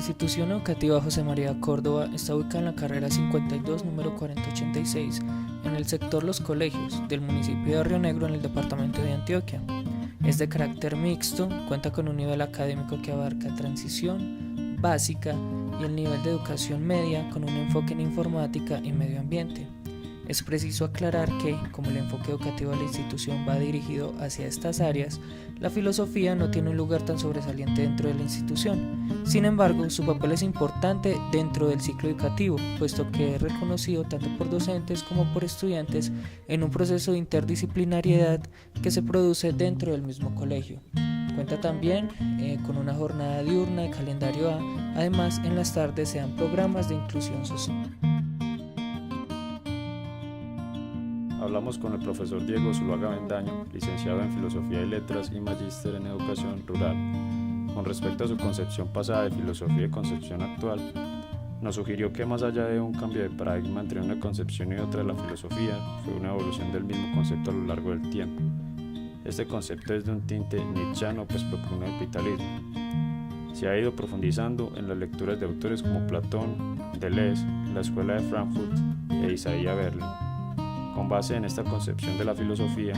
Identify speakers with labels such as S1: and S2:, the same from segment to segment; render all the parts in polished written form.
S1: institución educativa José María Córdoba está ubicada en la carrera 52, número 4086, en el sector Los Colegios, del municipio de Río Negro, en el departamento de Antioquia. Es de carácter mixto, cuenta con un nivel académico que abarca transición, básica y el nivel de educación media con un enfoque en informática y medio ambiente. Es preciso aclarar que, como el enfoque educativo de la institución va dirigido hacia estas áreas, la filosofía no tiene un lugar tan sobresaliente dentro de la institución. Sin embargo, su papel es importante dentro del ciclo educativo, puesto que es reconocido tanto por docentes como por estudiantes en un proceso de interdisciplinariedad que se produce dentro del mismo colegio. Cuenta también con una jornada diurna de calendario A, además en las tardes se dan programas de inclusión social.
S2: Hablamos con el profesor Diego Zuluaga Bendaño, licenciado en Filosofía y Letras y magíster en Educación Rural. Con respecto a su concepción pasada de filosofía y concepción actual, nos sugirió que más allá de un cambio de paradigma entre una concepción y otra de la filosofía, fue una evolución del mismo concepto a lo largo del tiempo. Este concepto es de un tinte nietzscheano, pues propone el vitalismo. Se ha ido profundizando en las lecturas de autores como Platón, Deleuze, la Escuela de Frankfurt e Isaiah Berlin. Con base en esta concepción de la filosofía,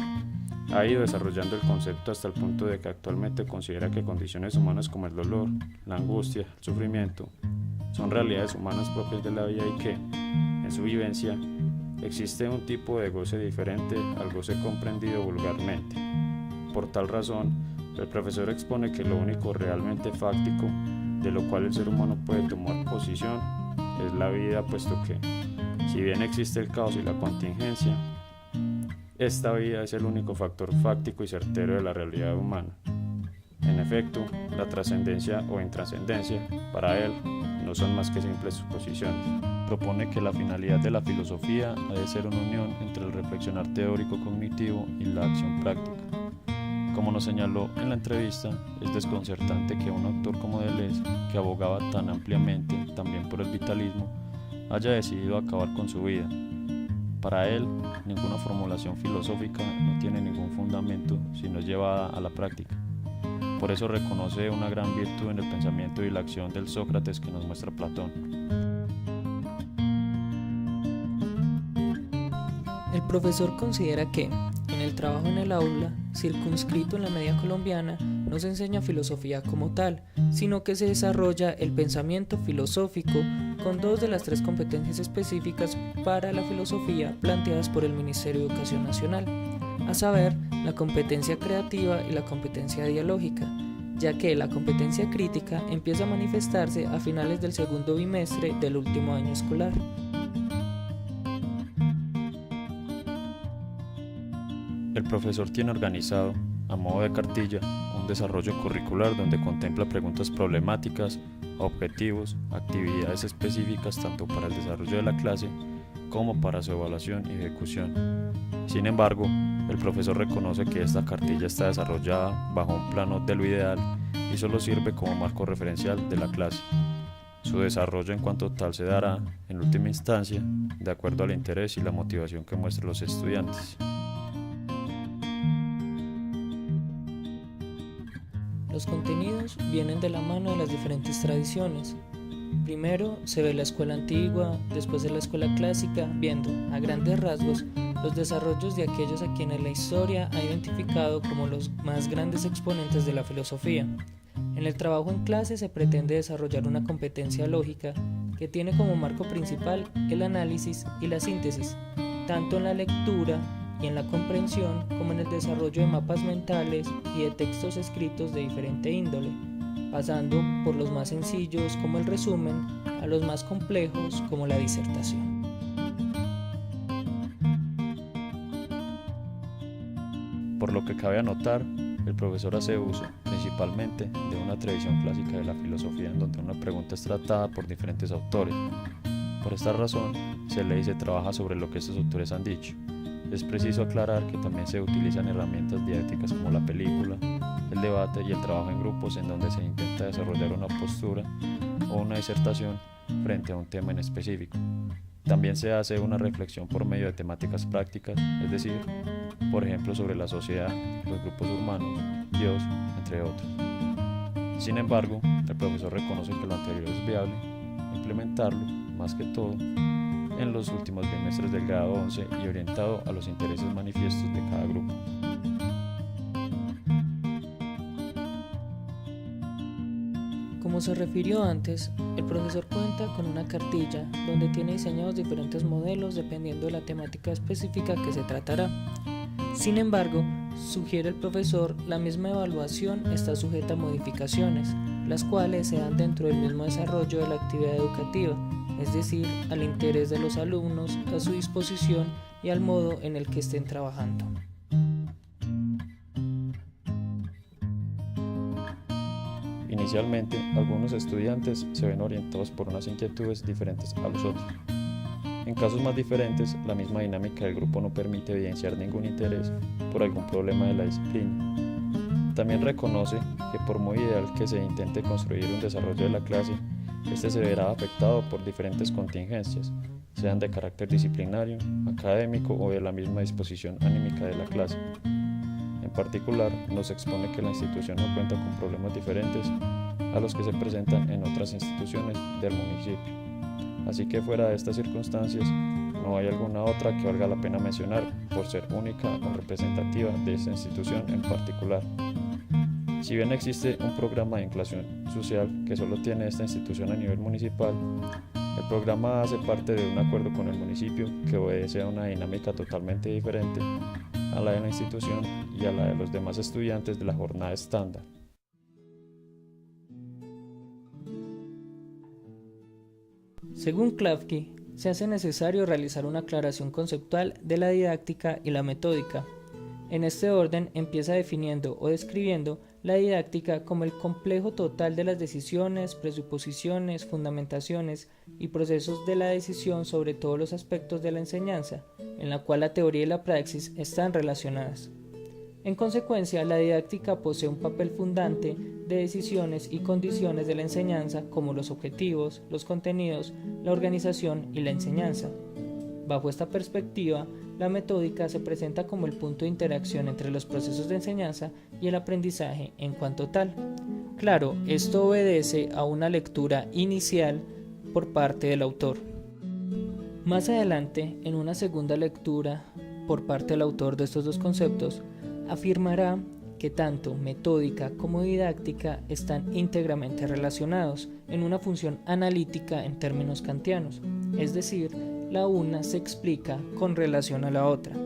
S2: ha ido desarrollando el concepto hasta el punto de que actualmente considera que condiciones humanas como el dolor, la angustia, el sufrimiento, son realidades humanas propias de la vida y que, en su vivencia, existe un tipo de goce diferente al goce comprendido vulgarmente. Por tal razón, el profesor expone que lo único realmente fáctico de lo cual el ser humano puede tomar posición es la vida, puesto que, si bien existe el caos y la contingencia, esta vida es el único factor fáctico y certero de la realidad humana. En efecto, la trascendencia o intrascendencia, para él, no son más que simples suposiciones. Propone que la finalidad de la filosofía ha de ser una unión entre el reflexionar teórico cognitivo y la acción práctica. Como nos señaló en la entrevista, es desconcertante que un autor como Deleuze, que abogaba tan ampliamente también por el vitalismo, haya decidido acabar con su vida. Para él, ninguna formulación filosófica no tiene ningún fundamento si no es llevada a la práctica. Por eso reconoce una gran virtud en el pensamiento y la acción del Sócrates que nos muestra Platón.
S1: El profesor considera que, en el trabajo en el aula, circunscrito en la media colombiana, no se enseña filosofía como tal, sino que se desarrolla el pensamiento filosófico con dos de las tres competencias específicas para la filosofía planteadas por el Ministerio de Educación Nacional, a saber, la competencia creativa y la competencia dialógica, ya que la competencia crítica empieza a manifestarse a finales del segundo bimestre del último año escolar.
S2: El profesor tiene organizado, a modo de cartilla, un desarrollo curricular donde contempla preguntas problemáticas, objetivos, actividades específicas tanto para el desarrollo de la clase como para su evaluación y ejecución. Sin embargo, el profesor reconoce que esta cartilla está desarrollada bajo un plano de lo ideal y solo sirve como marco referencial de la clase. Su desarrollo en cuanto tal se dará, en última instancia, de acuerdo al interés y la motivación que muestren los estudiantes.
S1: Los contenidos vienen de la mano de las diferentes tradiciones. Primero se ve la escuela antigua, después de la escuela clásica, viendo, a grandes rasgos, los desarrollos de aquellos a quienes la historia ha identificado como los más grandes exponentes de la filosofía. En el trabajo en clase se pretende desarrollar una competencia lógica que tiene como marco principal el análisis y la síntesis, tanto en la lectura y en la comprensión como en el desarrollo de mapas mentales y de textos escritos de diferente índole, pasando por los más sencillos como el resumen a los más complejos como la disertación.
S2: Por lo que cabe anotar, el profesor hace uso, principalmente, de una tradición clásica de la filosofía en donde una pregunta es tratada por diferentes autores. Por esta razón, se lee y se trabaja sobre lo que estos autores han dicho. Es preciso aclarar que también se utilizan herramientas didácticas como la película, el debate y el trabajo en grupos en donde se intenta desarrollar una postura o una disertación frente a un tema en específico. También se hace una reflexión por medio de temáticas prácticas, es decir, por ejemplo sobre la sociedad, los grupos humanos, Dios, entre otros. Sin embargo, el profesor reconoce que lo anterior es viable implementarlo, más que todo, en los últimos bimestres del grado 11 y orientado a los intereses manifiestos de cada grupo.
S1: Como se refirió antes, el profesor cuenta con una cartilla donde tiene diseñados diferentes modelos dependiendo de la temática específica que se tratará. Sin embargo, sugiere el profesor, la misma evaluación está sujeta a modificaciones, las cuales se dan dentro del mismo desarrollo de la actividad educativa, es decir, al interés de los alumnos, a su disposición y al modo en el que estén trabajando.
S2: Inicialmente, algunos estudiantes se ven orientados por unas inquietudes diferentes a los otros. En casos más diferentes, la misma dinámica del grupo no permite evidenciar ningún interés por algún problema de la disciplina. También reconoce que por muy ideal que se intente construir un desarrollo de la clase, este se verá afectado por diferentes contingencias, sean de carácter disciplinario, académico o de la misma disposición anímica de la clase. En particular, nos expone que la institución no cuenta con problemas diferentes a los que se presentan en otras instituciones del municipio. Así que fuera de estas circunstancias, no hay alguna otra que valga la pena mencionar por ser única o representativa de esta institución en particular. Si bien existe un programa de inclusión social que solo tiene esta institución a nivel municipal, el programa hace parte de un acuerdo con el municipio que obedece a una dinámica totalmente diferente a la de la institución y a la de los demás estudiantes de la jornada estándar.
S1: Según Klafki, se hace necesario realizar una aclaración conceptual de la didáctica y la metódica. En este orden empieza definiendo o describiendo la didáctica como el complejo total de las decisiones, presuposiciones, fundamentaciones y procesos de la decisión sobre todos los aspectos de la enseñanza, en la cual la teoría y la praxis están relacionadas. En consecuencia, la didáctica posee un papel fundante de decisiones y condiciones de la enseñanza como los objetivos, los contenidos, la organización y la enseñanza. Bajo esta perspectiva, la metódica se presenta como el punto de interacción entre los procesos de enseñanza y el aprendizaje en cuanto tal. Claro, esto obedece a una lectura inicial por parte del autor. Más adelante, en una segunda lectura por parte del autor de estos dos conceptos, afirmará que tanto metódica como didáctica están íntegramente relacionados en una función analítica en términos kantianos, es decir, la una se explica con relación a la otra.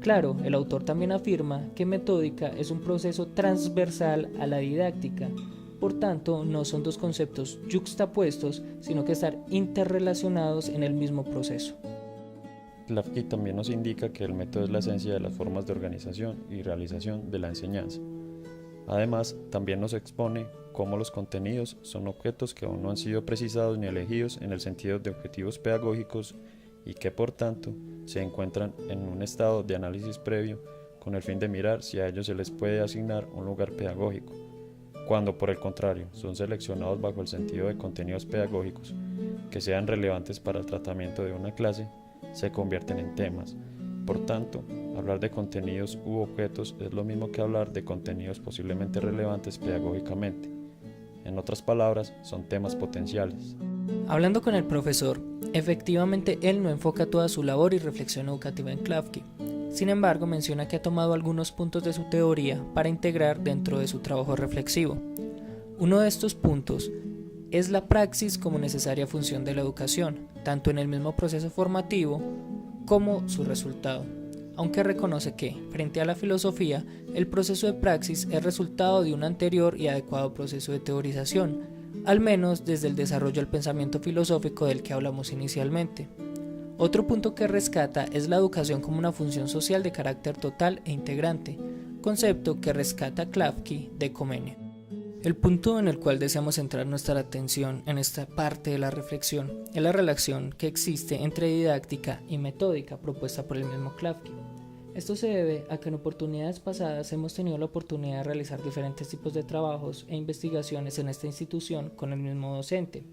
S1: Claro, el autor también afirma que metódica es un proceso transversal a la didáctica, por tanto no son dos conceptos yuxtapuestos, sino que están interrelacionados en el mismo proceso.
S2: Klafki también nos indica que el método es la esencia de las formas de organización y realización de la enseñanza. Además, también nos expone cómo los contenidos son objetos que aún no han sido precisados ni elegidos en el sentido de objetivos pedagógicos y que, por tanto, se encuentran en un estado de análisis previo con el fin de mirar si a ellos se les puede asignar un lugar pedagógico, cuando, por el contrario, son seleccionados bajo el sentido de contenidos pedagógicos que sean relevantes para el tratamiento de una clase, se convierten en temas. Por tanto, hablar de contenidos u objetos es lo mismo que hablar de contenidos posiblemente relevantes pedagógicamente. En otras palabras, son temas potenciales.
S1: Hablando con el profesor, efectivamente él no enfoca toda su labor y reflexión educativa en Klafki. Sin embargo, menciona que ha tomado algunos puntos de su teoría para integrar dentro de su trabajo reflexivo. Uno de estos puntos es la praxis como necesaria función de la educación, tanto en el mismo proceso formativo como su resultado, aunque reconoce que, frente a la filosofía, el proceso de praxis es resultado de un anterior y adecuado proceso de teorización, al menos desde el desarrollo del pensamiento filosófico del que hablamos inicialmente. Otro punto que rescata es la educación como una función social de carácter total e integrante, concepto que rescata Klafki de Comenia. El punto en el cual deseamos centrar nuestra atención en esta parte de la reflexión es la relación que existe entre didáctica y metódica propuesta por el mismo Klafki. Esto se debe a que en oportunidades pasadas hemos tenido la oportunidad de realizar diferentes tipos de trabajos e investigaciones en esta institución con el mismo docente.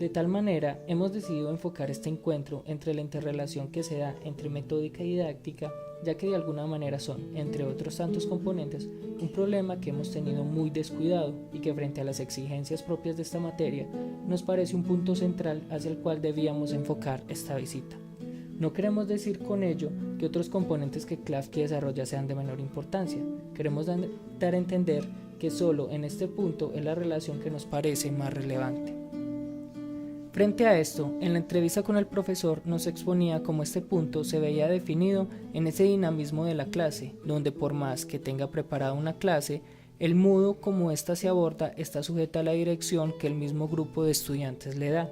S1: De tal manera, hemos decidido enfocar este encuentro entre la interrelación que se da entre metódica y didáctica, ya que de alguna manera son, entre otros tantos componentes, un problema que hemos tenido muy descuidado y que frente a las exigencias propias de esta materia, nos parece un punto central hacia el cual debíamos enfocar esta visita. No queremos decir con ello que otros componentes que Klafki desarrolla sean de menor importancia. Queremos dar a entender que solo en este punto es la relación que nos parece más relevante. Frente a esto, en la entrevista con el profesor nos exponía cómo este punto se veía definido en ese dinamismo de la clase, donde por más que tenga preparada una clase, el modo como ésta se aborda está sujeta a la dirección que el mismo grupo de estudiantes le da.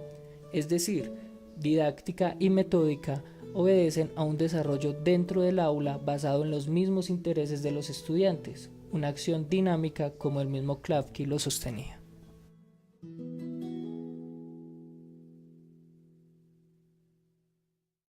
S1: Es decir, didáctica y metódica obedecen a un desarrollo dentro del aula basado en los mismos intereses de los estudiantes, una acción dinámica como el mismo Klafki lo sostenía.